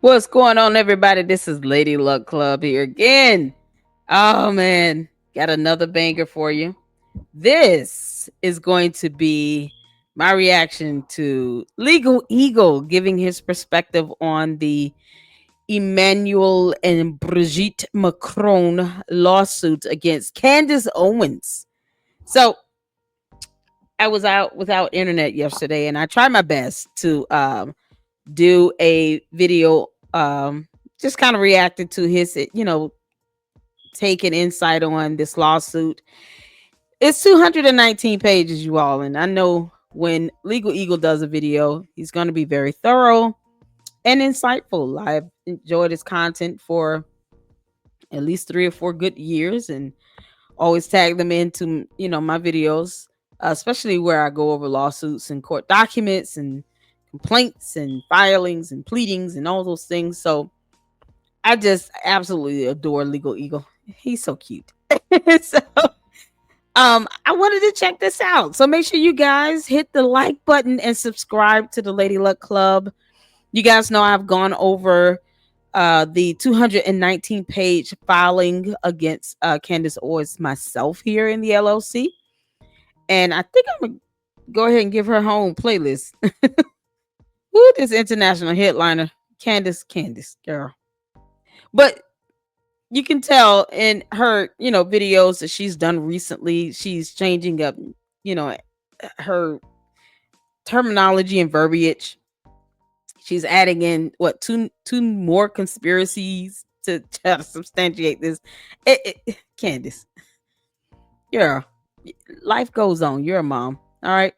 What's going on, everybody? This is Lady Luck Club here again. Oh man, got another banger for you. This is going to be my reaction to Legal Eagle giving his perspective on the Emmanuel and Brigitte Macron lawsuit against Candace Owens. So I was out without internet yesterday, and I tried my best to do a video, just kind of reacted to his, take an insight on this lawsuit. It's 219 pages, you all, and I know when Legal Eagle does a video, he's going to be very thorough and insightful. I've enjoyed his content for at least 3 or 4 good years, and always tag them into my videos, especially where I go over lawsuits and court documents and complaints and filings and pleadings and all those things. So I just absolutely adore Legal Eagle. He's so cute. So I wanted to check this out. So make sure you guys hit the like button and subscribe to the Lady Luck Club. You guys know I've gone over the 219 page filing against Candace Owens myself here in the LLC. And I think I'm gonna go ahead and give her own playlist. Who this international headliner, Candace, girl. But you can tell in her, videos that she's done recently, she's changing up, her terminology and verbiage. She's adding in two more conspiracies to try to substantiate this. Candace, girl, life goes on. You're a mom, all right.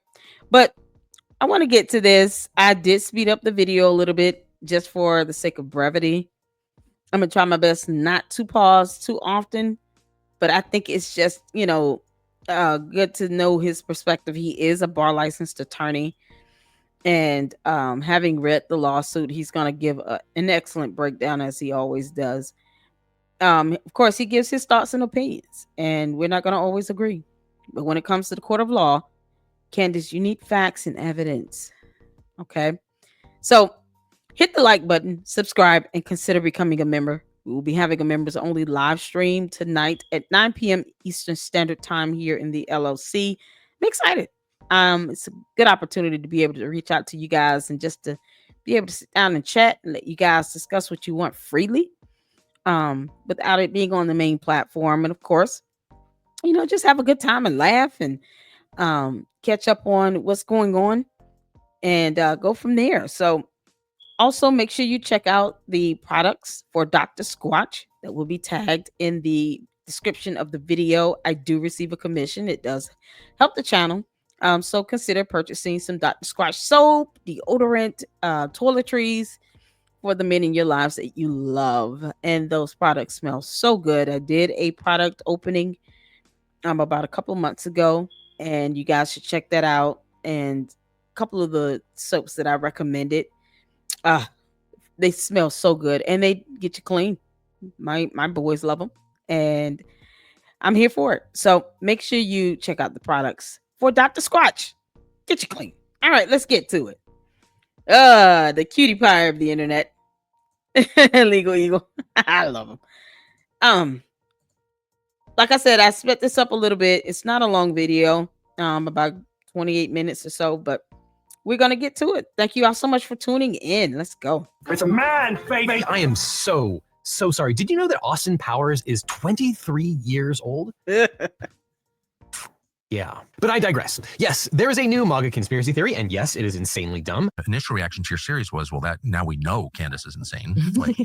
But I want to get to this. I did speed up the video a little bit just for the sake of brevity. I'm gonna try my best not to pause too often, but I think it's just good to know his perspective. He is a bar licensed attorney, and having read the lawsuit, he's gonna give an excellent breakdown, as he always does. Of course, he gives his thoughts and opinions, and we're not gonna always agree. But when it comes to the court of law, Candace, you need facts and evidence. Okay, so hit the like button, subscribe, and consider becoming a member. We will be having a members only live stream tonight at 9 p.m. Eastern Standard Time here in the LLC. I'm excited. It's a good opportunity to be able to reach out to you guys and just to be able to sit down and chat and let you guys discuss what you want freely, without it being on the main platform. And of course, just have a good time and laugh and catch up on what's going on and go from there. So also make sure you check out the products for Dr. Squatch that will be tagged in the description of the video. I do receive a commission. It does help the channel. So consider purchasing some Dr. Squatch soap, deodorant, toiletries for the men in your lives that you love. And those products smell so good. I did a product opening about a couple of months ago, and you guys should check that out. And a couple of the soaps that I recommended, they smell so good and they get you clean. My boys love them, and I'm here for it. So make sure you check out the products for Dr. Squatch. Get you clean. All right, let's get to it. The cutie pie of the internet. Legal Eagle. I love him. Like I said, I sped this up a little bit. It's not a long video, about 28 minutes or so, but we're going to get to it. Thank you all so much for tuning in. Let's go. It's a man, baby. I am so sorry. Did you know that Austin Powers is 23 years old? Yeah, but I digress. Yes, there is a new MAGA conspiracy theory, and yes, it is insanely dumb. Initial reaction to your series was, well, that now we know Candace is insane. Like,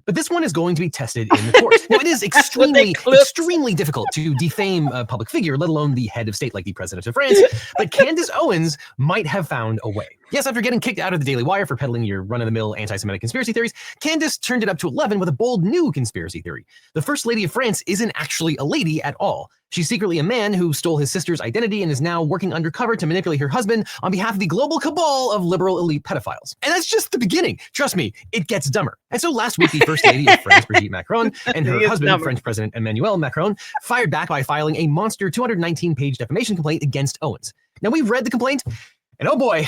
but this one is going to be tested in the court. Now, it is extremely difficult to defame a public figure, let alone the head of state like the president of France, but Candace Owens might have found a way. Yes, after getting kicked out of the Daily Wire for peddling your run-of-the-mill anti-Semitic conspiracy theories, Candace turned it up to 11 with a bold new conspiracy theory. The First Lady of France isn't actually a lady at all. She's secretly a man who stole his sister's identity and is now working undercover to manipulate her husband on behalf of the global cabal of liberal elite pedophiles. And that's just the beginning. Trust me, it gets dumber. And so last week, the First Lady of France, Brigitte Macron, and her husband, French President Emmanuel Macron, fired back by filing a monster 219-page defamation complaint against Owens. Now, we've read the complaint, And oh boy,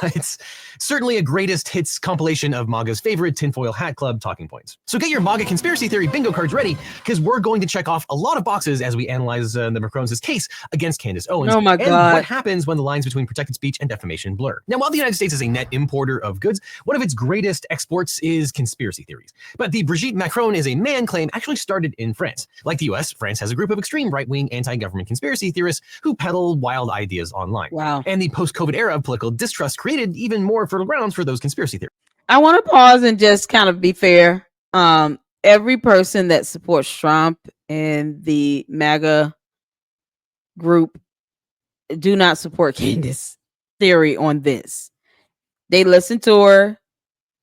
it's certainly a greatest hits compilation of MAGA's favorite tinfoil hat club talking points. So get your MAGA conspiracy theory bingo cards ready, because we're going to check off a lot of boxes as we analyze the Macrons' case against Candace Owens. Oh my and God. what happens when the lines between protected speech and defamation blur. Now, while the United States is a net importer of goods, one of its greatest exports is conspiracy theories. But the Brigitte Macron is a man claim actually started in France. Like the US, France has a group of extreme right-wing anti-government conspiracy theorists who peddle wild ideas online. Wow. And the post-COVID era of political distrust created even more fertile grounds for those conspiracy theories. I want to pause and just kind of be fair. Every person that supports Trump and the MAGA group do not support Candace theory on this. They listen to her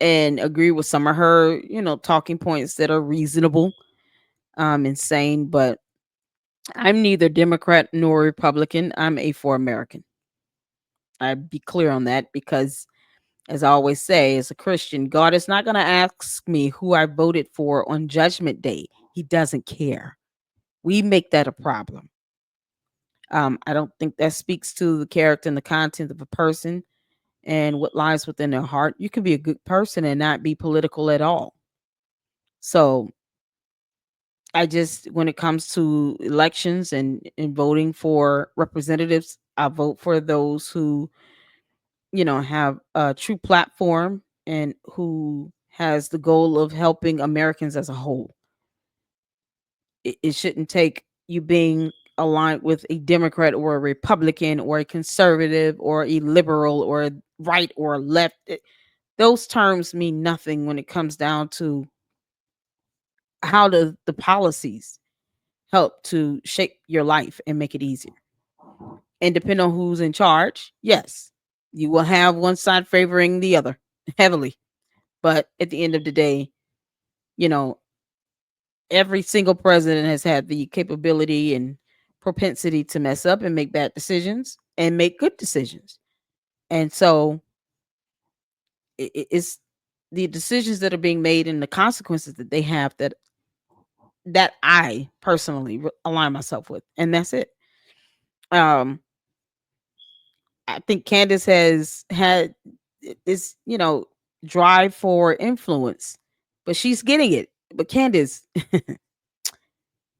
and agree with some of her, talking points that are reasonable, insane, but I'm neither Democrat nor Republican. I'm a for American. I'd be clear on that because, as I always say, as a Christian, God is not going to ask me who I voted for on Judgment Day. He doesn't care. We make that a problem. I don't think that speaks to the character and the content of a person and what lies within their heart. You can be a good person and not be political at all. So when it comes to elections and voting for representatives, I vote for those who, have a true platform and who has the goal of helping Americans as a whole. It shouldn't take you being aligned with a Democrat or a Republican or a conservative or a liberal or a right or a left. Those terms mean nothing when it comes down to how the policies help to shape your life and make it easier. And depending on who's in charge, yes, you will have one side favoring the other heavily. But at the end of the day, every single president has had the capability and propensity to mess up and make bad decisions and make good decisions. And so it's the decisions that are being made and the consequences that they have that I personally align myself with. And that's it. I think Candace has had this, drive for influence, but she's getting it. But Candace,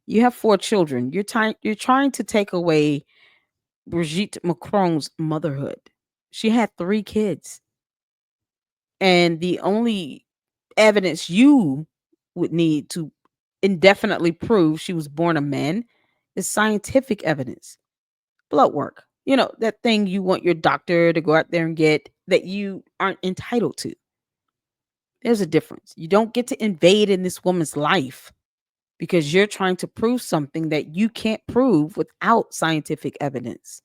you have 4 children. You're trying to take away Brigitte Macron's motherhood. She had 3 kids. And the only evidence you would need to indefinitely prove she was born a man is scientific evidence. Blood work. That thing you want your doctor to go out there and get that you aren't entitled to. There's a difference. You don't get to invade in this woman's life because you're trying to prove something that you can't prove without scientific evidence.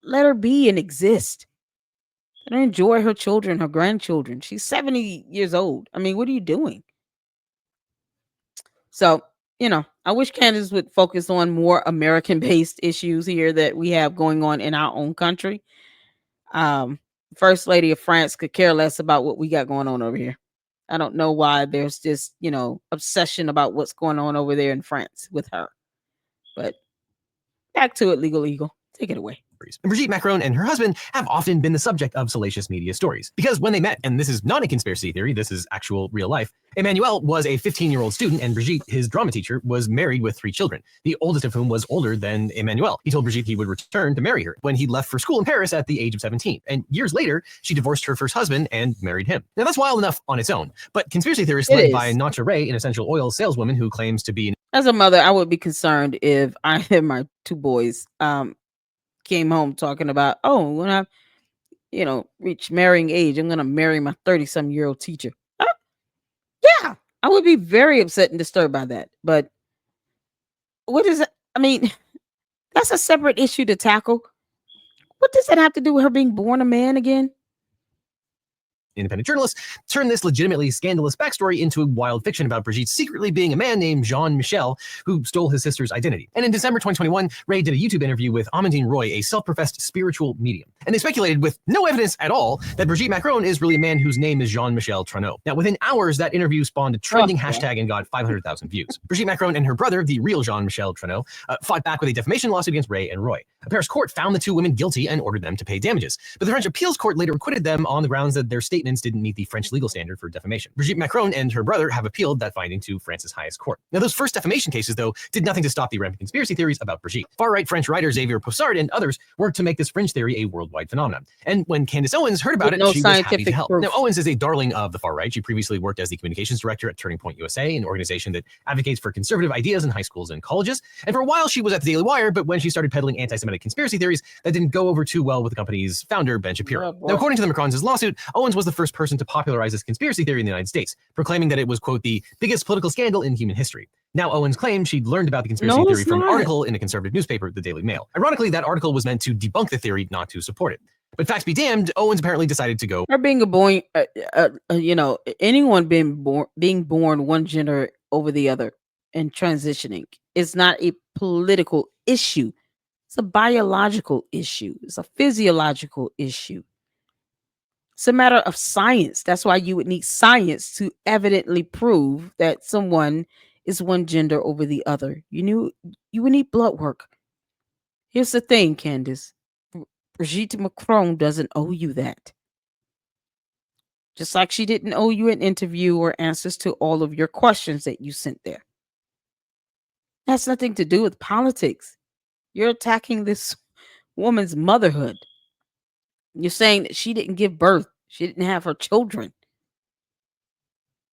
Let her be and exist. Let her enjoy her children, her grandchildren. She's 70 years old. I mean, what are you doing? So, I wish Candace would focus on more American-based issues here that we have going on in our own country. First Lady of France could care less about what we got going on over here. I don't know why there's this, obsession about what's going on over there in France with her. But back to it, Legal Eagle. Take it away. Brigitte Macron and her husband have often been the subject of salacious media stories. Because when they met, and this is not a conspiracy theory, this is actual real life, Emmanuel was a 15-year-old student and Brigitte, his drama teacher, was married with 3 children, the oldest of whom was older than Emmanuel. He told Brigitte he would return to marry her when he left for school in Paris at the age of 17. And years later, she divorced her first husband and married him. Now that's wild enough on its own, but conspiracy theorists led by Nacha Ray, an essential oil saleswoman who claims to be... As a mother, I would be concerned if I had my 2 boys came home talking about, when I, reach marrying age, I'm going to marry my 30-some-year-old teacher. Yeah, I would be very upset and disturbed by that. But what is it? I mean, that's a separate issue to tackle. What does that have to do with her being born a man again? independent journalists turned this legitimately scandalous backstory into a wild fiction about Brigitte secretly being a man named Jean-Michel who stole his sister's identity. And in December 2021, Ray did a YouTube interview with Amandine Roy, a self-professed spiritual medium. And they speculated with no evidence at all that Brigitte Macron is really a man whose name is Jean-Michel Trudeau. Now, within hours, that interview spawned a trending hashtag and got 500,000 views. Brigitte Macron and her brother, the real Jean-Michel Trudeau, fought back with a defamation lawsuit against Ray and Roy. A Paris court found the two women guilty and ordered them to pay damages. But the French appeals court later acquitted them on the grounds that their statements didn't meet the French legal standard for defamation. Brigitte Macron and her brother have appealed that finding to France's highest court. Now, those first defamation cases, though, did nothing to stop the rampant conspiracy theories about Brigitte. Far-right French writer Xavier Poussard and others worked to make this fringe theory a worldwide phenomenon. And when Candace Owens heard about it, she was happy to help. Now, Owens is a darling of the far-right. She previously worked as the communications director at Turning Point USA, an organization that advocates for conservative ideas in high schools and colleges. And for a while, she was at the Daily Wire, but when she started peddling anti-Semitic conspiracy theories, that didn't go over too well with the company's founder, Ben Shapiro. Now, according to the Macrons' lawsuit, Owens was the first person to popularize this conspiracy theory in the United States, proclaiming that it was, quote, the biggest political scandal in human history. Now, Owens claimed she'd learned about the conspiracy theory from an article in a conservative newspaper, the Daily Mail. Ironically, that article was meant to debunk the theory, not to support it. But facts be damned, Owens apparently decided to go. Her being a boy, anyone being born one gender over the other and transitioning is not a political issue. It's a biological issue. It's a physiological issue. It's a matter of science. That's why you would need science to evidently prove that someone is one gender over the other. You would need blood work. Here's the thing, Candace. Brigitte Macron doesn't owe you that. Just like she didn't owe you an interview or answers to all of your questions that you sent there. That's nothing to do with politics. You're attacking this woman's motherhood. You're saying that she didn't give birth. She didn't have her children.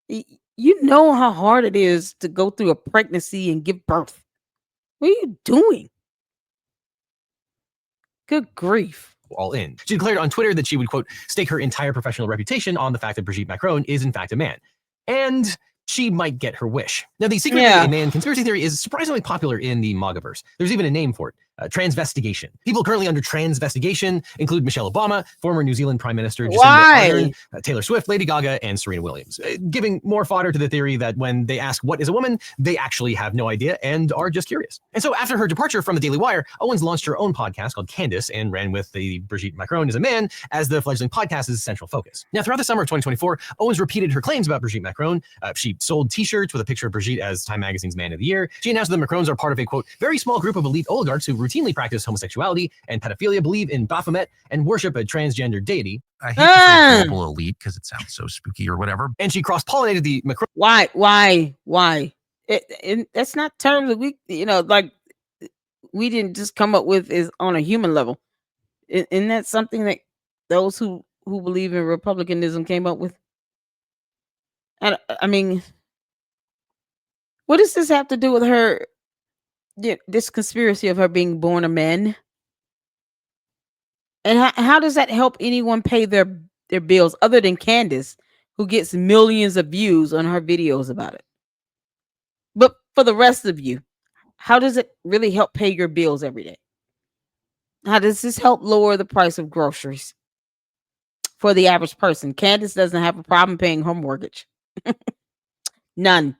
You know how hard it is to go through a pregnancy and give birth. What are you doing? Good grief. All in. She declared on Twitter that she would, quote, stake her entire professional reputation on the fact that Brigitte Macron is in fact a man. And she might get her wish. Now, the secretly a man conspiracy theory is surprisingly popular in the MAGAverse. There's even a name for it. Transvestigation. People currently under transvestigation include Michelle Obama, former New Zealand Prime Minister Jacinda Ardern, Taylor Swift, Lady Gaga, and Serena Williams, giving more fodder to the theory that when they ask what is a woman, they actually have no idea and are just curious. And so after her departure from the Daily Wire, Owens launched her own podcast called Candace and ran with the Brigitte Macron is a man as the fledgling podcast's central focus. Now, throughout the summer of 2024, Owens repeated her claims about Brigitte Macron. She sold t-shirts with a picture of Brigitte as Time Magazine's Man of the Year. She announced that the Macrons are part of a, quote, very small group of elite oligarchs who routinely practice homosexuality and pedophilia, believe in Baphomet, and worship a transgender deity. I hate the phrase global elite because it sounds so spooky or whatever. And she cross-pollinated the Macron. Why? That's not terms that we, like we didn't just come up with is on a human level. Isn't that something that those who believe in republicanism came up with? And I mean, what does this have to do with her? This conspiracy of her being born a man, and how does that help anyone pay their bills other than Candace, who gets millions of views on her videos about it? But for the rest of you, how does it really help pay your bills every day? How does this help lower the price of groceries for the average person? Candace doesn't have a problem paying her mortgage. None.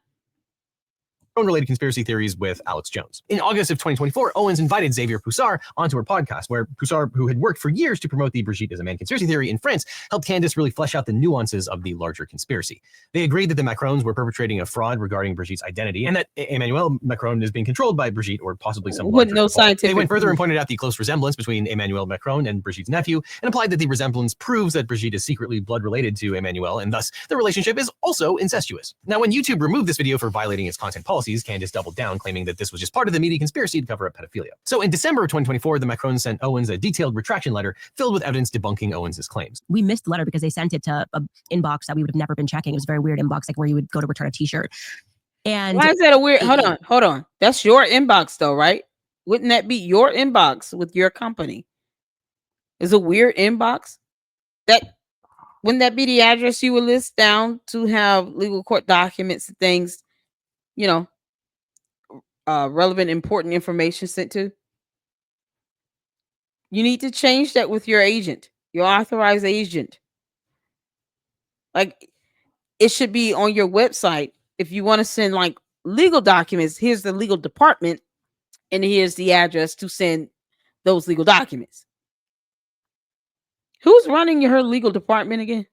Related conspiracy theories with Alex Jones. In August of 2024, Owens invited Xavier Poussard onto her podcast, where Poussard, who had worked for years to promote the Brigitte is a man conspiracy theory in France, helped Candace really flesh out the nuances of the larger conspiracy. They agreed that the Macrons were perpetrating a fraud regarding Brigitte's identity, and that Emmanuel Macron is being controlled by Brigitte or possibly some larger cabal. They went further and pointed out the close resemblance between Emmanuel Macron and Brigitte's nephew, and implied that the resemblance proves that Brigitte is secretly blood related to Emmanuel, and thus the relationship is also incestuous. Now, when YouTube removed this video for violating its content policies, Candace doubled down, claiming that this was just part of the media conspiracy to cover up pedophilia. So in December of 2024, the Macrons sent Owens a detailed retraction letter filled with evidence debunking Owens' claims. We missed the letter because they sent it to an inbox that we would have never been checking. It was a very weird inbox, like where you would go to return a t-shirt. And why is that a weird? Hold on. That's your inbox though, right? Wouldn't that be your inbox with your company? Is a weird inbox? Wouldn't that be the address you would list down to have legal court documents and things, relevant, important information sent to? You need to change that with your agent, your authorized agent. Like, it should be on your website. If you want to send like legal documents, here's the legal department, and here's the address to send those legal documents. Who's running her legal department again?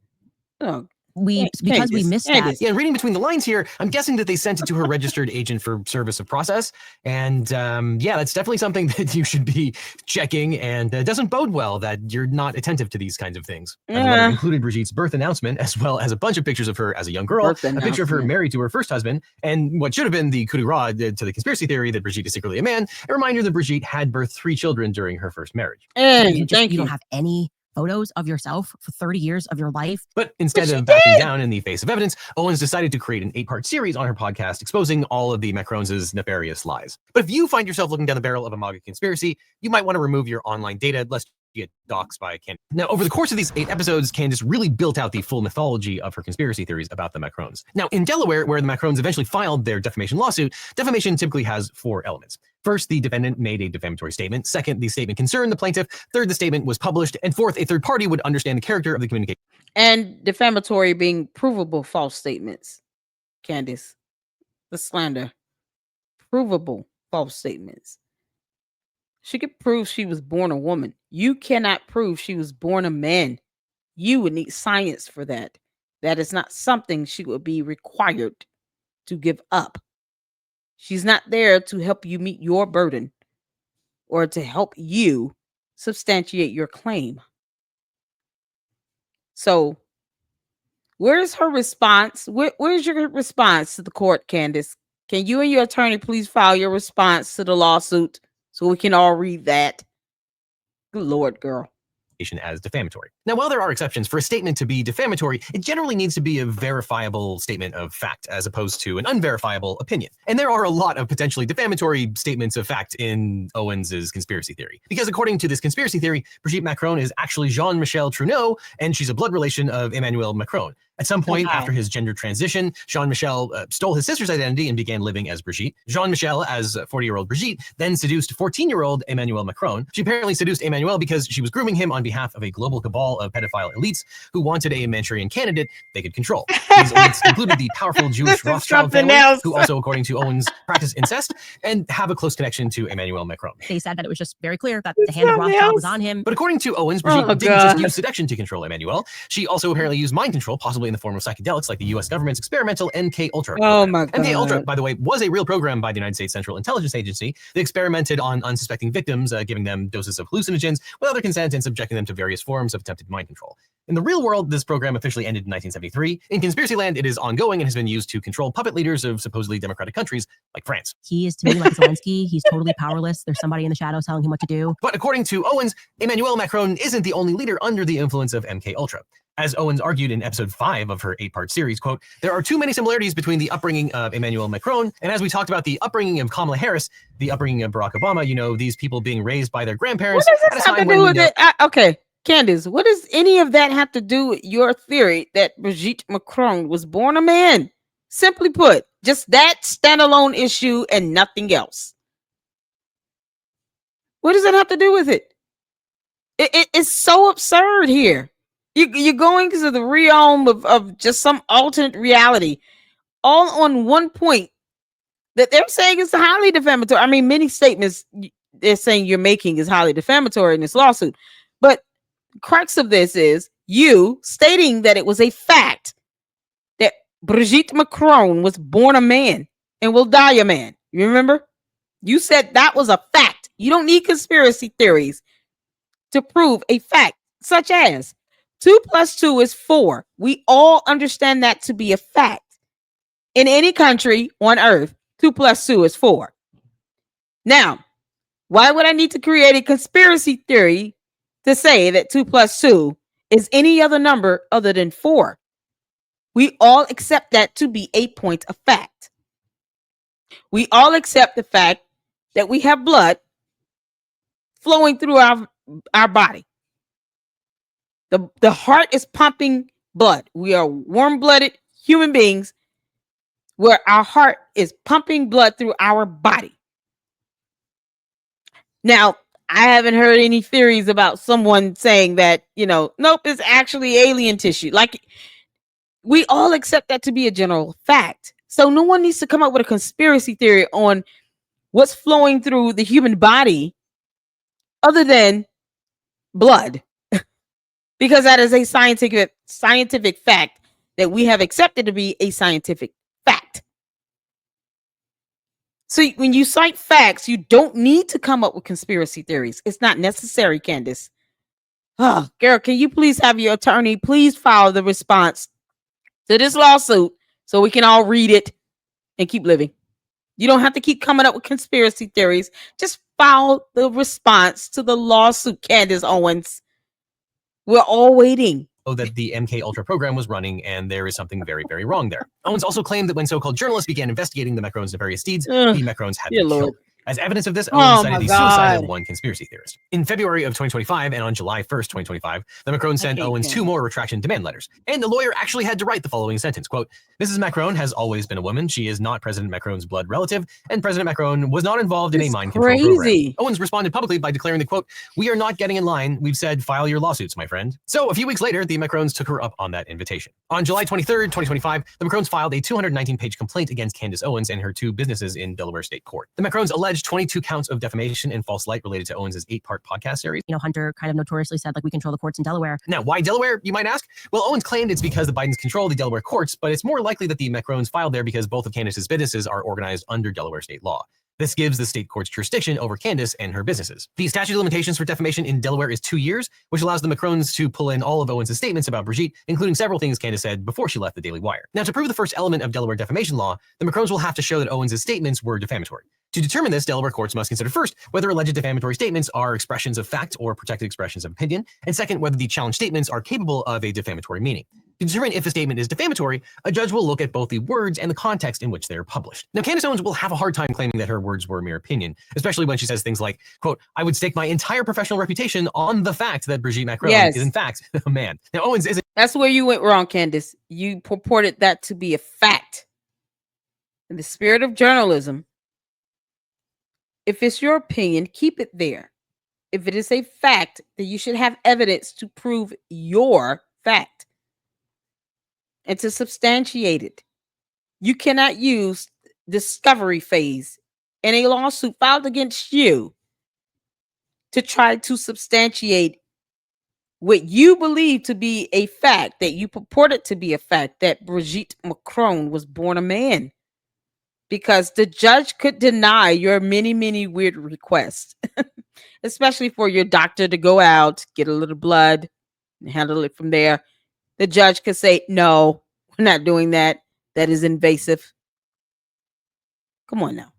Oh, because we missed that. Yeah, reading between the lines here, I'm guessing that they sent it to her registered agent for service of process. And yeah, that's definitely something that you should be checking, and it doesn't bode well that you're not attentive to these kinds of things. The letter included Brigitte's birth announcement, as well as a bunch of pictures of her as a young girl, a picture of her married to her first husband, and what should have been the coup de grace to the conspiracy theory that Brigitte is secretly a man, a reminder that Brigitte had birthed 3 children during her first marriage. And you don't have any photos of yourself for 30 years of your life. But instead of backing down in the face of evidence, Owens decided to create an 8-part series on her podcast exposing all of the Macrons' nefarious lies. But if you find yourself looking down the barrel of a MAGA conspiracy, you might want to remove your online data lest you get doxxed by Candace. Now, over the course of these 8 episodes, Candace really built out the full mythology of her conspiracy theories about the Macrons. Now, in Delaware, where the Macrons eventually filed their defamation lawsuit, defamation typically has 4 elements. First, the defendant made a defamatory statement. Second, the statement concerned the plaintiff. Third, the statement was published. And fourth, a third party would understand the character of the communication. And defamatory being provable false statements. Candace, the slander. Provable false statements. She could prove she was born a woman. You cannot prove she was born a man. You would need science for that. That is not something she would be required to give up. She's not there to help you meet your burden or to help you substantiate your claim. So, where's her response? Where's your response to the court, Candace? Can you and your attorney please file your response to the lawsuit so we can all read that? Good Lord, girl. As defamatory. Now, while there are exceptions for a statement to be defamatory, it generally needs to be a verifiable statement of fact as opposed to an unverifiable opinion. And there are a lot of potentially defamatory statements of fact in Owens's conspiracy theory. Because according to this conspiracy theory, Brigitte Macron is actually Jean-Michel Trudeau, and she's a blood relation of Emmanuel Macron. At some point after his gender transition, Jean-Michel stole his sister's identity and began living as Brigitte. Jean-Michel, as 40-year-old Brigitte, then seduced 14-year-old Emmanuel Macron. She apparently seduced Emmanuel because she was grooming him on behalf of a global cabal of pedophile elites who wanted a Manchurian candidate they could control. These elites included the powerful Jewish Rothschild family, who also, according to Owens, practice incest and have a close connection to Emmanuel Macron. They said that it was just very clear that the hand of Rothschild was on him. But according to Owens, Brigitte didn't just use seduction to control Emmanuel. She also apparently used mind control, possibly in the form of psychedelics like the US government's experimental MK-Ultra program. Oh my God. MK-Ultra, by the way, was a real program by the United States Central Intelligence Agency that experimented on unsuspecting victims, giving them doses of hallucinogens without their consent and subjecting them to various forms of attempted mind control. In the real world, this program officially ended in 1973. In conspiracy land, it is ongoing and has been used to control puppet leaders of supposedly democratic countries like France. He is, to me, like Zelensky. He's totally powerless. There's somebody in the shadows telling him what to do. But according to Owens, Emmanuel Macron isn't the only leader under the influence of MK-Ultra. As Owens argued in episode 5 of her 8-part series, quote, there are too many similarities between the upbringing of Emmanuel Macron, and as we talked about the upbringing of Kamala Harris, the upbringing of Barack Obama, you know, these people being raised by their grandparents. What does this have to do with it? Okay, Candace, what does any of that have to do with your theory that Brigitte Macron was born a man? Simply put, just that standalone issue and nothing else. What does that have to do with it? It's so absurd here. You're going to the realm of just some alternate reality, all on one point that they're saying is highly defamatory. I mean, many statements they're saying you're making is highly defamatory in this lawsuit. But the crux of this is you stating that it was a fact that Brigitte Macron was born a man and will die a man. You remember? You said that was a fact. You don't need conspiracy theories to prove a fact, such as 2 + 2 is 4. We all understand that to be a fact. In any country on earth, 2 + 2 is 4. Now, why would I need to create a conspiracy theory to say that 2 + 2 is any other number other than 4? We all accept that to be a point of fact. We all accept the fact that we have blood flowing through our body. The heart is pumping blood. We are warm-blooded human beings where our heart is pumping blood through our body. Now, I haven't heard any theories about someone saying that, nope, it's actually alien tissue. Like, We all accept that to be a general fact. So no one needs to come up with a conspiracy theory on what's flowing through the human body other than blood, because that is a scientific fact that we have accepted to be a scientific fact. So when you cite facts, you don't need to come up with conspiracy theories. It's not necessary, Candace. Oh, girl, can you please have your attorney please file the response to this lawsuit so we can all read it and keep living? You don't have to keep coming up with conspiracy theories. Just file the response to the lawsuit, Candace Owens. We're all waiting. That the MK Ultra program was running, and there is something very, very wrong there. Owens also claimed that when so-called journalists began investigating the Macrons' nefarious deeds, the Macrons had been killed. As evidence of this, Owens cited the suicide of one conspiracy theorist. In February of 2025 and on July 1st, 2025, the Macrons sent Owens 2 more retraction demand letters. And the lawyer actually had to write the following sentence, quote, "Mrs. Macron has always been a woman. She is not President Macron's blood relative, and President Macron was not involved in a mind control program." Owens responded publicly by declaring that, quote, "We are not getting in line. We've said file your lawsuits, my friend." So a few weeks later, the Macrons took her up on that invitation. On July 23rd, 2025, the Macrons filed a 219-page complaint against Candace Owens and her 2 businesses in Delaware State Court. The Macrons alleged 22 counts of defamation and false light related to Owens' 8-part podcast series. You know, Hunter kind of notoriously said, like, we control the courts in Delaware. Now, why Delaware, you might ask? Well, Owens claimed it's because the Bidens control the Delaware courts, but it's more likely that the Macrons filed there because both of Candace's businesses are organized under Delaware state law. This gives the state court's jurisdiction over Candace and her businesses. The statute of limitations for defamation in Delaware is 2 years, which allows the Macrons to pull in all of Owens' statements about Brigitte, including several things Candace said before she left the Daily Wire. Now, to prove the first element of Delaware defamation law, the Macrons will have to show that Owens' statements were defamatory. To determine this, Delaware courts must consider first whether alleged defamatory statements are expressions of fact or protected expressions of opinion, and second, whether the challenged statements are capable of a defamatory meaning. To determine if a statement is defamatory, a judge will look at both the words and the context in which they are published. Now, Candace Owens will have a hard time claiming that her words were mere opinion, especially when she says things like, quote, "I would stake my entire professional reputation on the fact that Brigitte Macron is in fact a man." Now, Owens isn't... That's where you went wrong, Candace. You purported that to be a fact. In the spirit of journalism, if it's your opinion, keep it there. If it is a fact, then you should have evidence to prove your fact and to substantiate it. You cannot use discovery phase in a lawsuit filed against you to try to substantiate what you believe to be a fact, that you purported to be a fact, that Brigitte Macron was born a man. Because the judge could deny your many, many weird requests, especially for your doctor to go out, get a little blood, and handle it from there. The judge could say, "No, we're not doing that. That is invasive." Come on now.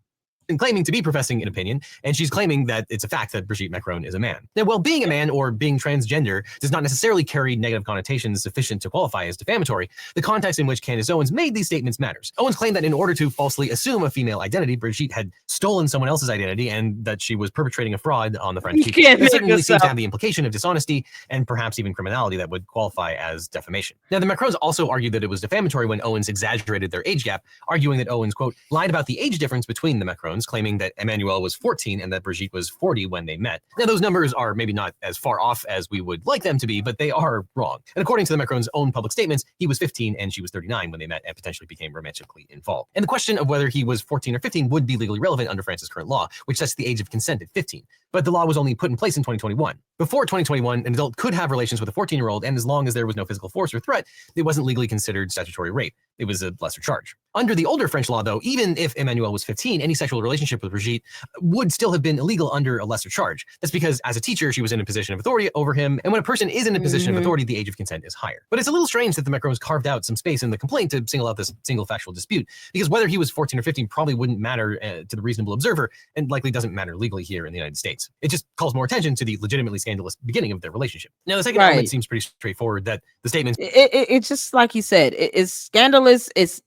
And claiming to be professing an opinion, and she's claiming that it's a fact that Brigitte Macron is a man. Now, while being a man or being transgender does not necessarily carry negative connotations sufficient to qualify as defamatory, the context in which Candace Owens made these statements matters. Owens claimed that in order to falsely assume a female identity, Brigitte had stolen someone else's identity and that she was perpetrating a fraud on the French people. This certainly seems to have the implication of dishonesty and perhaps even criminality that would qualify as defamation. Now, the Macrons also argued that it was defamatory when Owens exaggerated their age gap, arguing that Owens, quote, "lied about the age difference between the Macrons," claiming that Emmanuel was 14 and that Brigitte was 40 when they met. Now, those numbers are maybe not as far off as we would like them to be, but they are wrong. And according to the Macrons' own public statements, he was 15 and she was 39 when they met and potentially became romantically involved. And the question of whether he was 14 or 15 would be legally relevant under France's current law, which sets the age of consent at 15. But the law was only put in place in 2021. Before 2021, an adult could have relations with a 14-year-old, and as long as there was no physical force or threat, it wasn't legally considered statutory rape. It was a lesser charge. Under the older French law, though, even if Emmanuel was 15, any sexual relationship with Brigitte would still have been illegal under a lesser charge. That's because as a teacher, she was in a position of authority over him, and when a person is in a position of authority, the age of consent is higher. But it's a little strange that the Macrons carved out some space in the complaint to single out this single factual dispute, because whether he was 14 or 15 probably wouldn't matter to the reasonable observer, and likely doesn't matter legally here in the United States. It just calls more attention to the legitimately scandalous beginning of their relationship. Now, the second element seems pretty straightforward, that the statements... It's just like you said, it's scandalous, it's,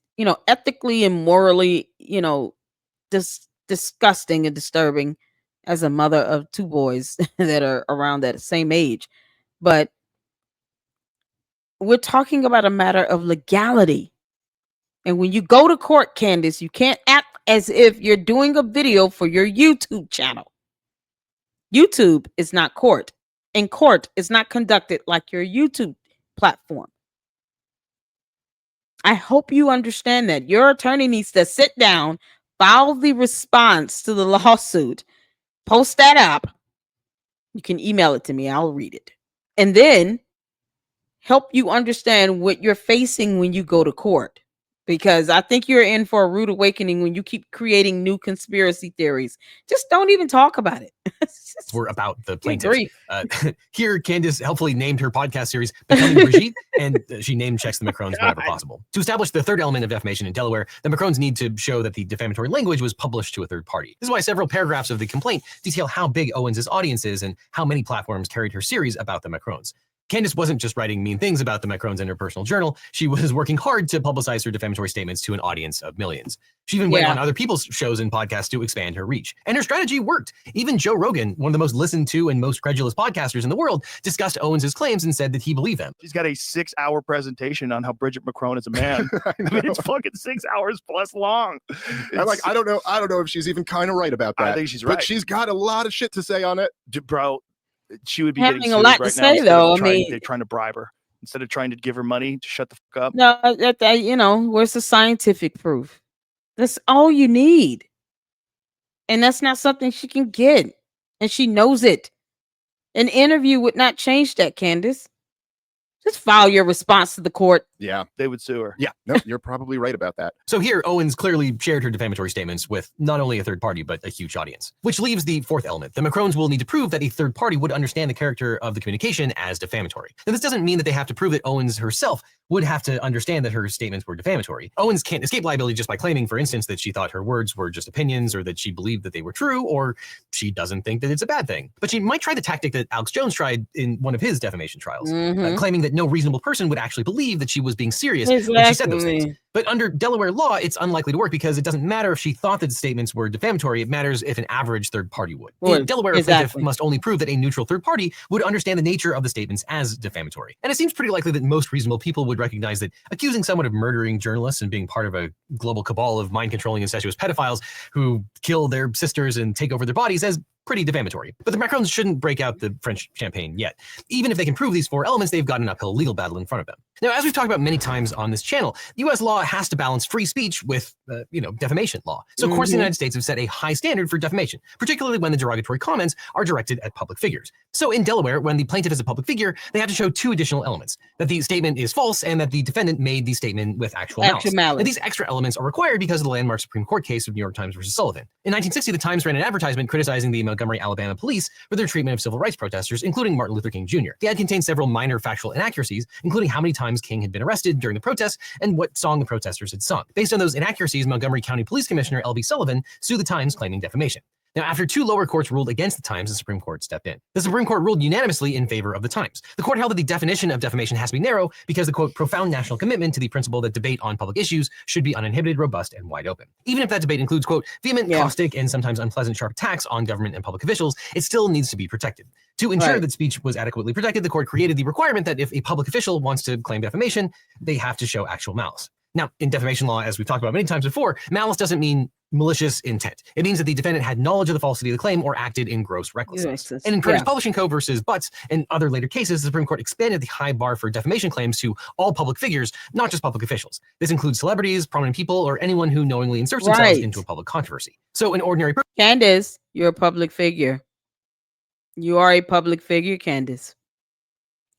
ethically and morally, disgusting and disturbing as a mother of 2 boys that are around that same age. But we're talking about a matter of legality. And when you go to court, Candace, you can't act as if you're doing a video for your YouTube channel. YouTube is not court, and court is not conducted like your YouTube platform. I hope you understand that. Your attorney needs to sit down, file the response to the lawsuit, post that up. You can email it to me. I'll read it. And then help you understand what you're facing when you go to court. Because I think you're in for a rude awakening when you keep creating new conspiracy theories. Just don't even talk about it. Were about the Good plaintiffs. grief. Here, Candace helpfully named her podcast series Becoming Brigitte, and she name checks the Macrons whenever possible. To establish the third element of defamation in Delaware, the Macrons need to show that the defamatory language was published to a third party. This is why several paragraphs of the complaint detail how big Owens' audience is and how many platforms carried her series about the Macrons. Candace wasn't just writing mean things about the Macrons in her personal journal. She was working hard to publicize her defamatory statements to an audience of millions. She even went on other people's shows and podcasts to expand her reach. And her strategy worked. Even Joe Rogan, one of the most listened to and most credulous podcasters in the world, discussed Owens' claims and said that he believed them. She's got a 6-hour presentation on how Bridget Macron is a man. I mean, it's fucking 6 hours plus long. I'm like, I don't know if she's even kind of right about that. I think she's right. But she's got a lot of shit to say on it. Bro, she would be Having getting a sued lot to right say, now. though. They're trying to bribe her instead of trying to give her money to shut the fuck up. No, where's the scientific proof? That's all you need. And that's not something she can get. And she knows it. An interview would not change that, Candace. Just file your response to the court. Yeah. They would sue her. Yeah. No, you're probably right about that. So here, Owens clearly shared her defamatory statements with not only a third party, but a huge audience. Which leaves the fourth element. The Macrons will need to prove that a third party would understand the character of the communication as defamatory. Now, this doesn't mean that they have to prove that Owens herself would have to understand that her statements were defamatory. Owens can't escape liability just by claiming, for instance, that she thought her words were just opinions, or that she believed that they were true, or she doesn't think that it's a bad thing. But she might try the tactic that Alex Jones tried in one of his defamation trials, claiming that no reasonable person would actually believe that she was being serious when she said those things. But under Delaware law, it's unlikely to work because it doesn't matter if she thought that the statements were defamatory. It matters if an average third party would. In Delaware, a plaintiff must only prove that a neutral third party would understand the nature of the statements as defamatory. And it seems pretty likely that most reasonable people would recognize that accusing someone of murdering journalists and being part of a global cabal of mind-controlling incestuous pedophiles who kill their sisters and take over their bodies as pretty defamatory. But the Macrons shouldn't break out the French champagne yet. Even if they can prove these four elements, they've got an uphill legal battle in front of them. Now, as we've talked about many times on this channel, U.S. law has to balance free speech with, defamation law. So courts in the United States have set a high standard for defamation, particularly when the derogatory comments are directed at public figures. So in Delaware, when the plaintiff is a public figure, they have to show two additional elements: that the statement is false and that the defendant made the statement with actual malice. And these extra elements are required because of the landmark Supreme Court case of New York Times versus Sullivan. In 1960, the Times ran an advertisement criticizing the Montgomery, Alabama police for their treatment of civil rights protesters, including Martin Luther King Jr. The ad contained several minor factual inaccuracies, including how many times King had been arrested during the protests and what song the protesters had sung. Based on those inaccuracies, Montgomery County Police Commissioner L.B. Sullivan sued the Times, claiming defamation. Now, after two lower courts ruled against the Times, the Supreme Court stepped in. The Supreme Court ruled unanimously in favor of the Times. The court held that the definition of defamation has to be narrow because the, quote, profound national commitment to the principle that debate on public issues should be uninhibited, robust, and wide open. Even if that debate includes, quote, vehement, caustic, and sometimes unpleasant sharp attacks on government and public officials, it still needs to be protected. To ensure that speech was adequately protected, the court created the requirement that if a public official wants to claim defamation, they have to show actual malice. Now, in defamation law, as we've talked about many times before, malice doesn't mean malicious intent. It means that the defendant had knowledge of the falsity of the claim or acted in gross recklessness. And in Curtis Publishing Co. versus Butts and other later cases, the Supreme Court expanded the high bar for defamation claims to all public figures, not just public officials. This includes celebrities, prominent people, or anyone who knowingly inserts themselves into a public controversy. So an ordinary person— Candace, you're a public figure. You are a public figure, Candace.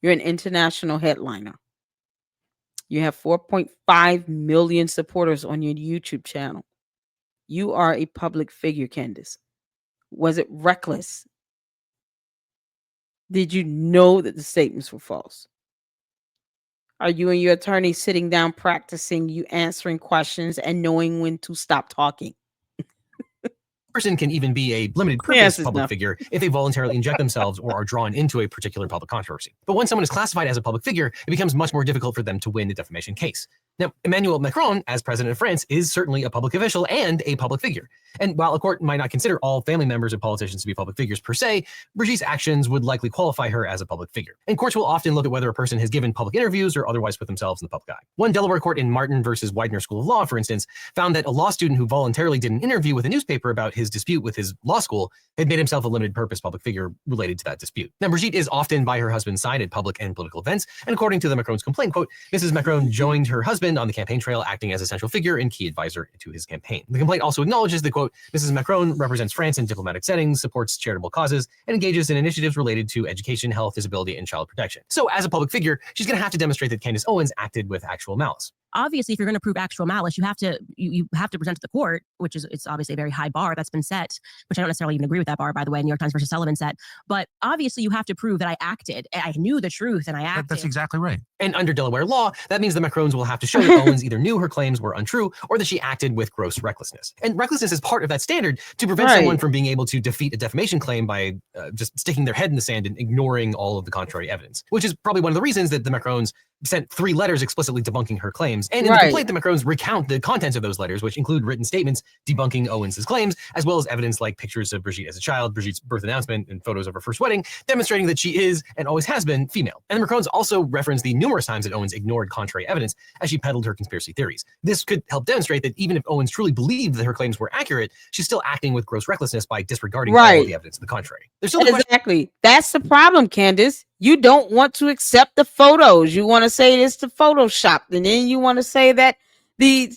You're an international headliner. You have 4.5 million supporters on your YouTube channel. You are a public figure, Candace. Was it reckless? Did you know that the statements were false? Are you and your attorney sitting down practicing you answering questions and knowing when to stop talking? Person can even be a limited purpose public figure if they voluntarily inject themselves or are drawn into a particular public controversy. But when someone is classified as a public figure, it becomes much more difficult for them to win the defamation case. Now, Emmanuel Macron, as president of France, is certainly a public official and a public figure. And while a court might not consider all family members of politicians to be public figures per se, Brigitte's actions would likely qualify her as a public figure. And courts will often look at whether a person has given public interviews or otherwise put themselves in the public eye. One Delaware court in Martin versus Widener School of Law, for instance, found that a law student who voluntarily did an interview with a newspaper about his dispute with his law school had made himself a limited purpose public figure related to that dispute. Now, Brigitte is often by her husband's side at public and political events, and according to the Macron's complaint, quote, Mrs. Macron joined her husband husband on the campaign trail, acting as a central figure and key advisor to his campaign. The complaint also acknowledges that, quote, Mrs. Macron represents France in diplomatic settings, supports charitable causes, and engages in initiatives related to education, health, disability, and child protection. So as a public figure, she's going to have to demonstrate that Candace Owens acted with actual malice. Obviously, if you're going to prove actual malice, you have to present to the court, which is it's obviously a very high bar that's been set, which I don't necessarily even agree with that bar, by the way, New York Times versus Sullivan set. But obviously, you have to prove that I acted, I knew the truth, and I acted. That's exactly right. And under Delaware law, that means the Macrons will have to show that Owens either knew her claims were untrue or that she acted with gross recklessness. And recklessness is part of that standard to prevent someone from being able to defeat a defamation claim by just sticking their head in the sand and ignoring all of the contrary evidence, which is probably one of the reasons that the Macrons sent 3 letters explicitly debunking her claims. And in the complaint, the Macrons recount the contents of those letters, which include written statements debunking Owens' claims, as well as evidence like pictures of Brigitte as a child, Brigitte's birth announcement, and photos of her first wedding, demonstrating that she is and always has been female. And the Macrons also reference the numerous times that Owens ignored contrary evidence as she peddled her conspiracy theories. This could help demonstrate that even if Owens truly believed that her claims were accurate, she's still acting with gross recklessness by disregarding all of the evidence to the contrary. There's still exactly. That's the problem, Candace. You don't want to accept the photos. You want to say it's the Photoshop, and then you want to say that the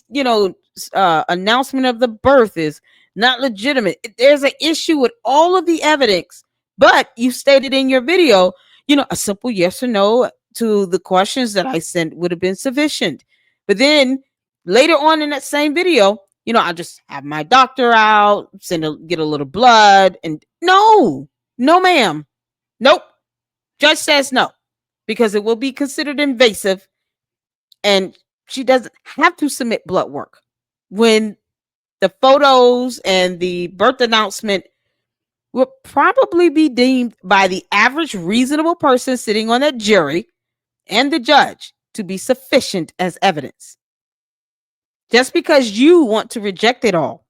announcement of the birth is not legitimate. There's an issue with all of the evidence, but you stated in your video, a simple yes or no to the questions that I sent would have been sufficient. But then later on in that same video, I'll just have my doctor out, get a little blood, and no, ma'am, nope. Judge says no, because it will be considered invasive, and she doesn't have to submit blood work when the photos and the birth announcement will probably be deemed by the average reasonable person sitting on that jury and the judge to be sufficient as evidence. Just because you want to reject it all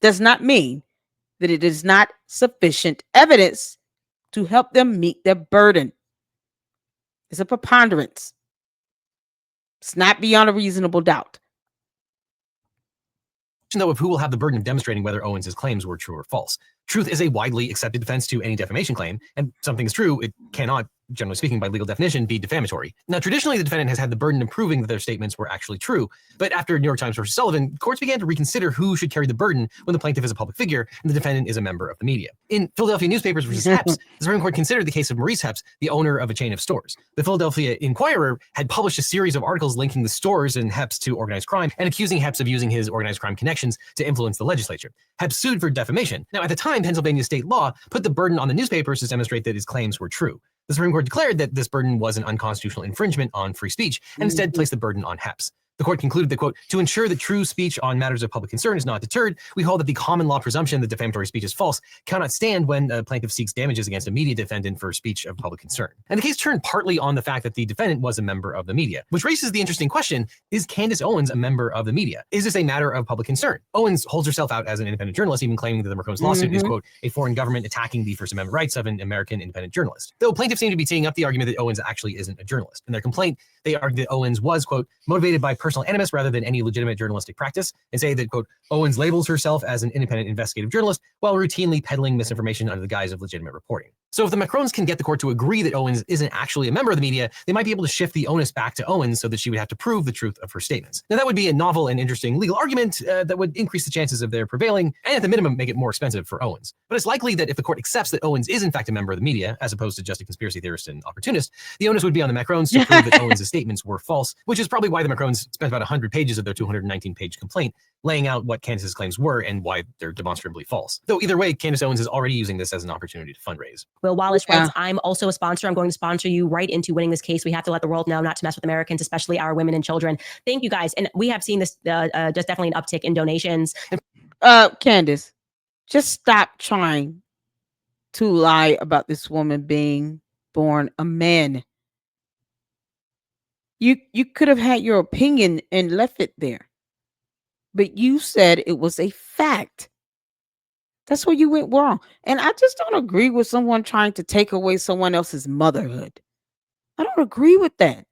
does not mean that it is not sufficient evidence to help them meet their burden. It's a preponderance. It's not beyond a reasonable doubt. Though of who will have the burden of demonstrating whether Owens' claims were true or false. Truth is a widely accepted defense to any defamation claim, and something is true, it cannot, generally speaking, by legal definition, be defamatory. Now, traditionally, the defendant has had the burden of proving that their statements were actually true, but after New York Times versus Sullivan, courts began to reconsider who should carry the burden when the plaintiff is a public figure and the defendant is a member of the media. In Philadelphia Newspapers versus Hepps, the Supreme Court considered the case of Maurice Hepps, the owner of a chain of stores. The Philadelphia Inquirer had published a series of articles linking the stores and Hepps to organized crime and accusing Hepps of using his organized crime connections to influence the legislature. Hepps sued for defamation. Now, at the time, Pennsylvania state law put the burden on the newspapers to demonstrate that his claims were true. The Supreme Court declared that this burden was an unconstitutional infringement on free speech and instead placed the burden on Hepps. The court concluded that, quote, to ensure that true speech on matters of public concern is not deterred, we hold that the common law presumption that defamatory speech is false cannot stand when a plaintiff seeks damages against a media defendant for speech of public concern. And the case turned partly on the fact that the defendant was a member of the media, which raises the interesting question, is Candace Owens a member of the media? Is this a matter of public concern? Owens holds herself out as an independent journalist, even claiming that the Macrons lawsuit is, quote, a foreign government attacking the First Amendment rights of an American independent journalist. Though plaintiffs seem to be teeing up the argument that Owens actually isn't a journalist. In their complaint, they argue that Owens was, quote, motivated by personal animus rather than any legitimate journalistic practice, and say that, quote, Owens labels herself as an independent investigative journalist while routinely peddling misinformation under the guise of legitimate reporting. So if the Macrons can get the court to agree that Owens isn't actually a member of the media, they might be able to shift the onus back to Owens so that she would have to prove the truth of her statements. Now that would be a novel and interesting legal argument that would increase the chances of their prevailing, and at the minimum make it more expensive for Owens. But it's likely that if the court accepts that Owens is in fact a member of the media, as opposed to just a conspiracy theorist and opportunist, the onus would be on the Macrons to prove that Owens' statements were false, which is probably why the Macrons spent about 100 pages of their 219-page complaint laying out what Candace's claims were and why they're demonstrably false. Though either way, Candace Owens is already using this as an opportunity to fundraise. Will Wallace writes, I'm also a sponsor. I'm going to sponsor you right into winning this case. We have to let the world know not to mess with Americans, especially our women and children. Thank you guys. And we have seen this, just definitely an uptick in donations. Candace, just stop trying to lie about this woman being born a man. You could have had your opinion and left it there. But you said it was a fact. That's where you went wrong. And I just don't agree with someone trying to take away someone else's motherhood. I don't agree with that.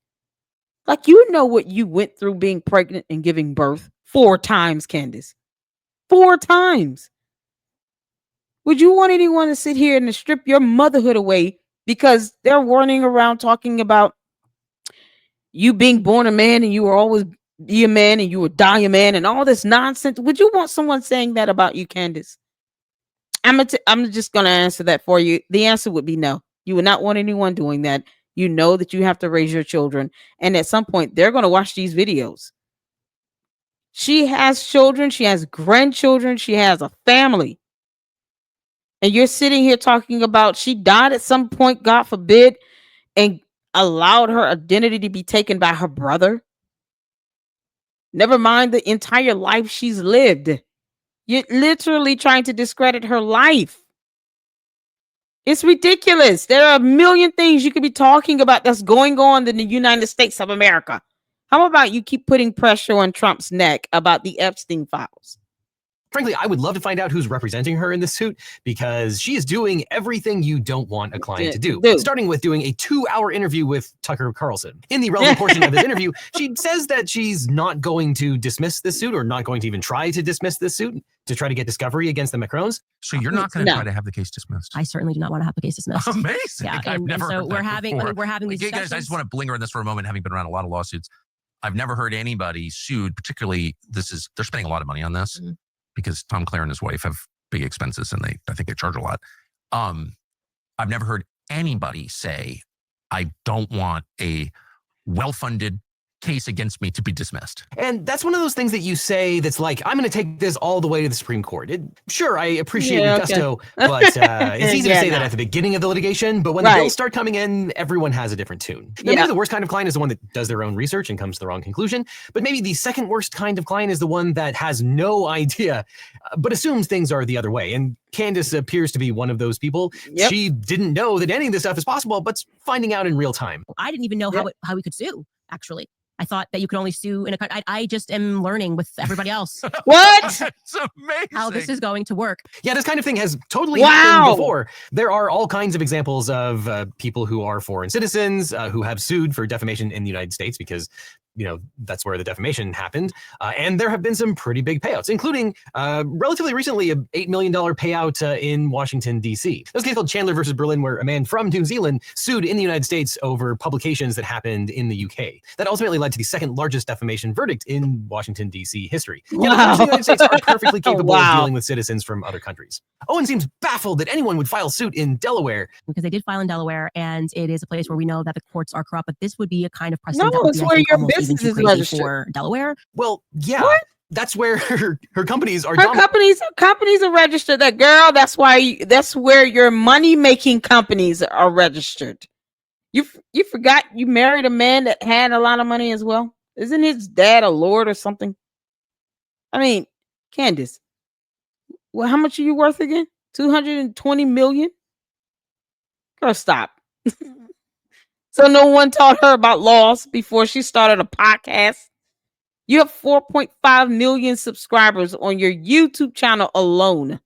Like, you know what you went through being pregnant and giving birth 4 times, Candace. 4 times. Would you want anyone to sit here and strip your motherhood away because they're running around talking about you being born a man and you were always be a man and you would die a man and all this nonsense. Would you want someone saying that about you, Candace? I'm just going to answer that for you. The answer would be no. You would not want anyone doing that. You know that you have to raise your children. And at some point, they're going to watch these videos. She has children. She has grandchildren. She has a family. And you're sitting here talking about she died at some point, God forbid, and allowed her identity to be taken by her brother. Never mind the entire life she's lived. You're literally trying to discredit her life. It's ridiculous. There are a million things you could be talking about that's going on in the United States of America. How about you keep putting pressure on Trump's neck about the Epstein files? Frankly, I would love to find out who's representing her in this suit, because she is doing everything you don't want a client to do. Starting with doing a 2-hour interview with Tucker Carlson. In the relevant portion of this interview, she says that she's not going to dismiss this suit, or not going to even try to dismiss this suit to try to get discovery against the Macrons. So you're not going to try to have the case dismissed? I certainly do not want to have the case dismissed. Amazing. Yeah, I've never so heard that we're having these discussions. Guys, I just want to linger on this for a moment, having been around a lot of lawsuits. I've never heard anybody sued, particularly they're spending a lot of money on this. Mm-hmm. Because Tom Clare and his wife have big expenses and I think they charge a lot. I've never heard anybody say, I don't want a well-funded case against me to be dismissed. And that's one of those things that you say that's like, I'm going to take this all the way to the Supreme Court. Sure, I appreciate your gusto, but it's easy to say that at the beginning of the litigation, but when the bills start coming in, everyone has a different tune. Now, maybe the worst kind of client is the one that does their own research and comes to the wrong conclusion, but maybe the second worst kind of client is the one that has no idea, but assumes things are the other way. And Candace appears to be one of those people. Yep. She didn't know that any of this stuff is possible, but's finding out in real time. I didn't even know how we could sue, actually. I thought that you could only sue in a country. I just am learning with everybody else. What? It's amazing. How this is going to work. Yeah, this kind of thing has totally happened before. There are all kinds of examples of people who are foreign citizens who have sued for defamation in the United States because, you know, that's where the defamation happened. And there have been some pretty big payouts, including relatively recently, an $8 million payout in Washington, D.C. There was a case called Chandler versus Berlin, where a man from New Zealand sued in the United States over publications that happened in the UK. That ultimately led to the second largest defamation verdict in Washington, D.C. history. Yeah, the United States are perfectly capable of dealing with citizens from other countries. Owen seems baffled that anyone would file suit in Delaware. Because they did file in Delaware, and it is a place where we know that the courts are corrupt, but this would be a kind of precedent that would be, where your business is registered for Delaware. Well, yeah. What? That's where her companies are. Companies are registered. That girl. That's where your money making companies are registered. You forgot you married a man that had a lot of money as well. Isn't his dad a lord or something? I mean, Candace. Well, how much are you worth again? 220 million. Girl, stop. So no one taught her about laws before she started a podcast. You have 4.5 million subscribers on your YouTube channel alone.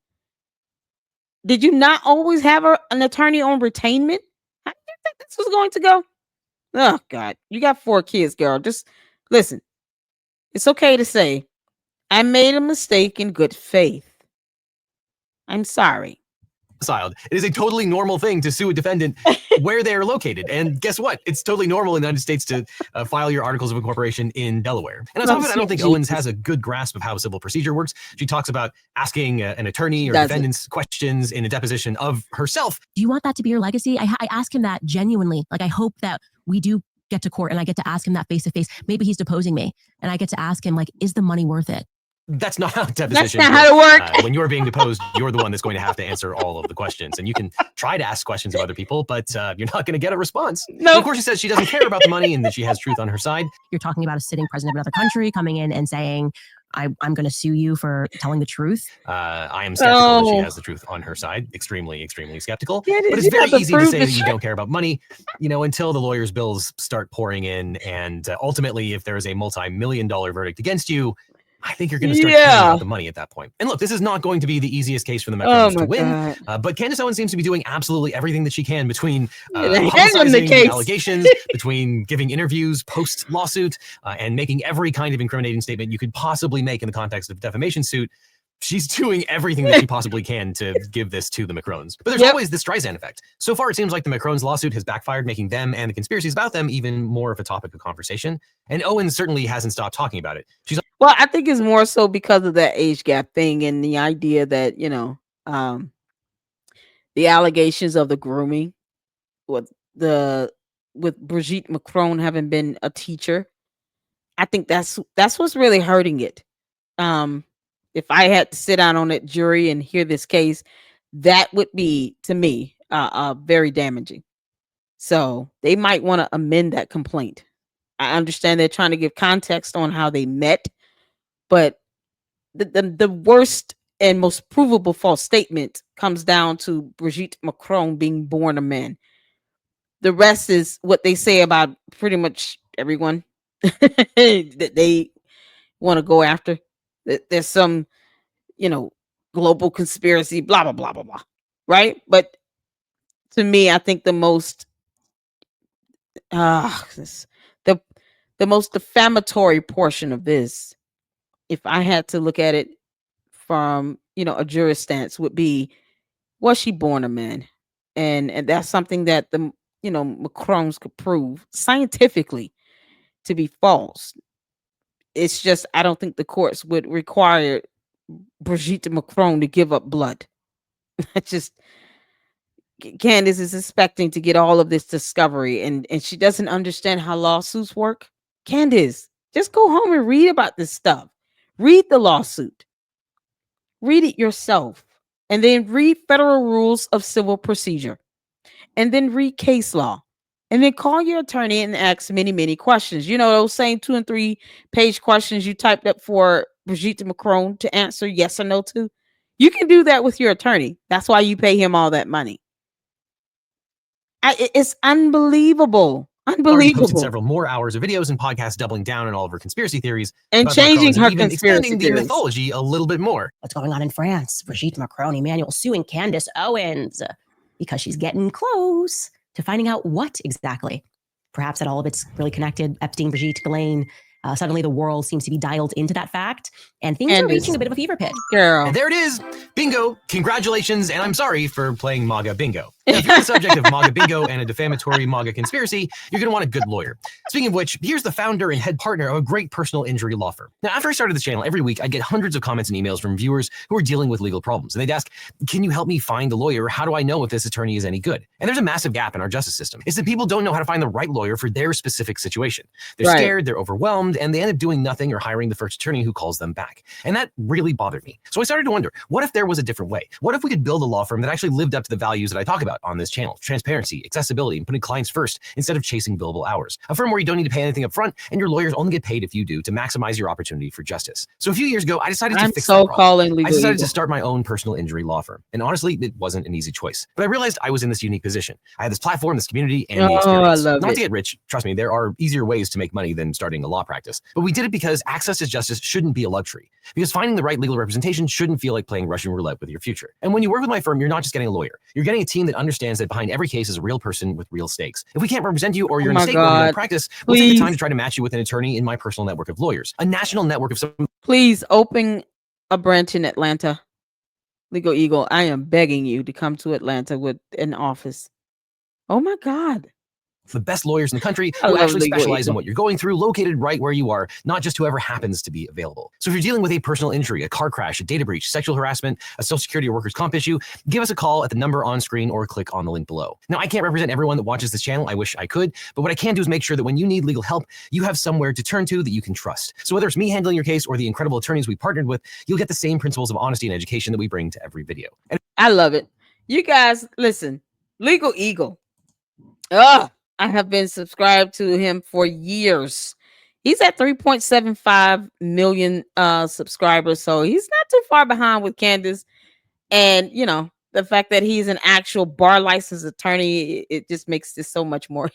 Did you not always have an attorney on retainment? How did you think this was going to go? Oh, God. You got 4 kids, girl. Just listen. It's okay to say, I made a mistake in good faith. I'm sorry. It is a totally normal thing to sue a defendant where they are located. And guess what? It's totally normal in the United States to file your articles of incorporation in Delaware. And on top of it, I don't think Owens has a good grasp of how civil procedure works. She talks about asking an attorney or defendants questions in a deposition of herself. Do you want that to be your legacy? I ask him that genuinely. Like, I hope that we do get to court and I get to ask him that face to face. Maybe he's deposing me and I get to ask him, like, is the money worth it? That's not how depositions work. That's not how it works. When you're being deposed, you're the one that's going to have to answer all of the questions. And you can try to ask questions of other people, but you're not going to get a response. No. Nope. Of course, she says she doesn't care about the money and that she has truth on her side. You're talking about a sitting president of another country coming in and saying, I'm going to sue you for telling the truth. I am skeptical that she has the truth on her side. Extremely, extremely skeptical. Yeah, but it's very easy to say that you don't care about money, you know, until the lawyers' bills start pouring in. And ultimately, if there is a multi-million-dollar verdict against you, I think you're going to start caring about the money at that point. And look, this is not going to be the easiest case for the Macrons to win, but Candace Owens seems to be doing absolutely everything that she can between publicizing allegations, between giving interviews post-lawsuit, and making every kind of incriminating statement you could possibly make in the context of a defamation suit. She's doing everything that she possibly can to give this to the Macrons. But there's always the Streisand effect. So far, it seems like the Macrons lawsuit has backfired, making them and the conspiracies about them even more of a topic of conversation. And Owens certainly hasn't stopped talking about it. Well, I think it's more so because of that age gap thing and the idea that, the allegations of the grooming with Brigitte Macron having been a teacher. I think that's what's really hurting it. If I had to sit down on that jury and hear this case, that would be, to me, very damaging. So they might want to amend that complaint. I understand they're trying to give context on how they met, but the worst and most provable false statement comes down to Brigitte Macron being born a man. The rest is what they say about pretty much everyone that they want to go after. There's some, global conspiracy, blah, blah, blah, blah, blah. Right? But to me, I think the most the most defamatory portion of this, if I had to look at it from, a jurist stance, would be, was she born a man? And that's something that the Macrons could prove scientifically to be false. It's just, I don't think the courts would require Brigitte Macron to give up blood. Candace is expecting to get all of this discovery, and she doesn't understand how lawsuits work. Candace, just go home and read about this stuff. Read the lawsuit. Read it yourself. And then read federal rules of civil procedure. And then read case law. And then call your attorney and ask many, many questions. Those same 2 and 3 page questions you typed up for Brigitte Macron to answer yes or no to. You can do that with your attorney. That's why you pay him all that money. It's unbelievable. Already posted several more hours of videos and podcasts doubling down on all of her conspiracy theories and changing her conspiracy extending theories. the mythology a little bit more. What's going on in France? Brigitte Macron, Emmanuel suing Candace Owens because she's getting close to finding out what exactly. Perhaps that all of it's really connected. Epstein, Brigitte, Ghislaine. Suddenly the world seems to be dialed into that fact, and things are reaching a bit of a fever pitch. Girl. And there it is. Bingo. Congratulations. And I'm sorry for playing MAGA bingo. Now, if you're the subject of MAGA bingo and a defamatory MAGA conspiracy, you're going to want a good lawyer. Speaking of which, here's the founder and head partner of a great personal injury law firm. Now, after I started this channel, every week I get hundreds of comments and emails from viewers who are dealing with legal problems. And they'd ask, can you help me find a lawyer? How do I know if this attorney is any good? And there's a massive gap in our justice system. It's that people don't know how to find the right lawyer for their specific situation. They're scared, they're overwhelmed, and they end up doing nothing or hiring the first attorney who calls them back. And that really bothered me. So I started to wonder, what if there was a different way? What if we could build a law firm that actually lived up to the values that I talk about on this channel? Transparency, accessibility, and putting clients first instead of chasing billable hours. A firm where you don't need to pay anything up front and your lawyers only get paid if you do, to maximize your opportunity for justice. So a few years ago, I decided to fix that problem. I decided to start my own personal injury law firm. And honestly, it wasn't an easy choice. But I realized I was in this unique position. I had this platform, this community, and the experience. Not to get rich, trust me, there are easier ways to make money than starting a law practice. But we did it because access to justice shouldn't be a luxury. Because finding the right legal representation shouldn't feel like playing Russian roulette with your future. And when you work with my firm, you're not just getting a lawyer. You're getting a team that understands that behind every case is a real person with real stakes. If we can't represent you, or you're in a state where you don't practice, we'll take the time to try to match you with an attorney in my personal network of lawyers. A national network of some. Please open a branch in Atlanta. Legal Eagle, I am begging you to come to Atlanta with an office. Oh my God. The best lawyers in the country who actually specialize in what you're going through, located right where you are, not just whoever happens to be available. So if you're dealing with a personal injury, a car crash, a data breach, sexual harassment, a social security or workers' comp issue, give us a call at the number on screen or click on the link below. Now, I can't represent everyone that watches this channel. I wish I could, but what I can do is make sure that when you need legal help, you have somewhere to turn to that you can trust. So whether it's me handling your case or the incredible attorneys we partnered with, you'll get the same principles of honesty and education that we bring to every video. And I love it. You guys, listen, Legal Eagle. I have been subscribed to him for years. He's at 3.75 million subscribers, so he's not too far behind with Candace. And the fact that he's an actual bar licensed attorney, it just makes this so much more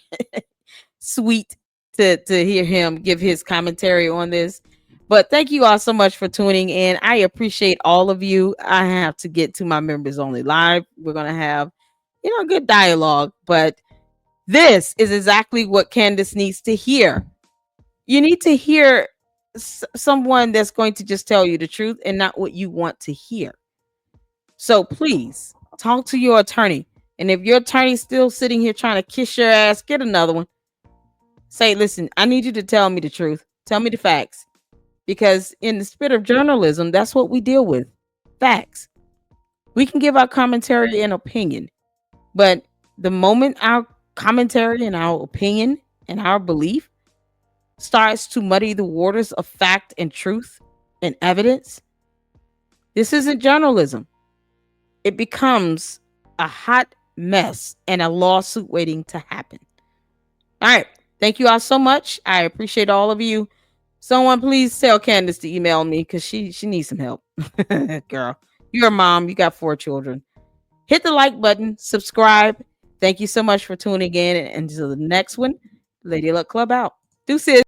sweet to hear him give his commentary on this. But thank you all so much for tuning in. I appreciate all of you. I have to get to my members only live. We're gonna have good dialogue, but this is exactly what Candace needs to hear. You need to hear someone that's going to just tell you the truth and not what you want to hear. So please talk to your attorney. And if your attorney's still sitting here trying to kiss your ass, get another one. Say, listen, I need you to tell me the truth. Tell me the facts. Because in the spirit of journalism, that's what we deal with. Facts. We can give our commentary and opinion. But the moment our commentary and our opinion and our belief starts to muddy the waters of fact and truth and evidence, this isn't journalism. It becomes a hot mess and a lawsuit waiting to happen. All right. Thank you all so much. I appreciate all of you. Someone please tell Candace to email me because she needs some help. Girl, you're a mom. You got 4 children. Hit the like button. Subscribe. Thank you so much for tuning in. And until the next one, Lady Luck Club out. Deuces.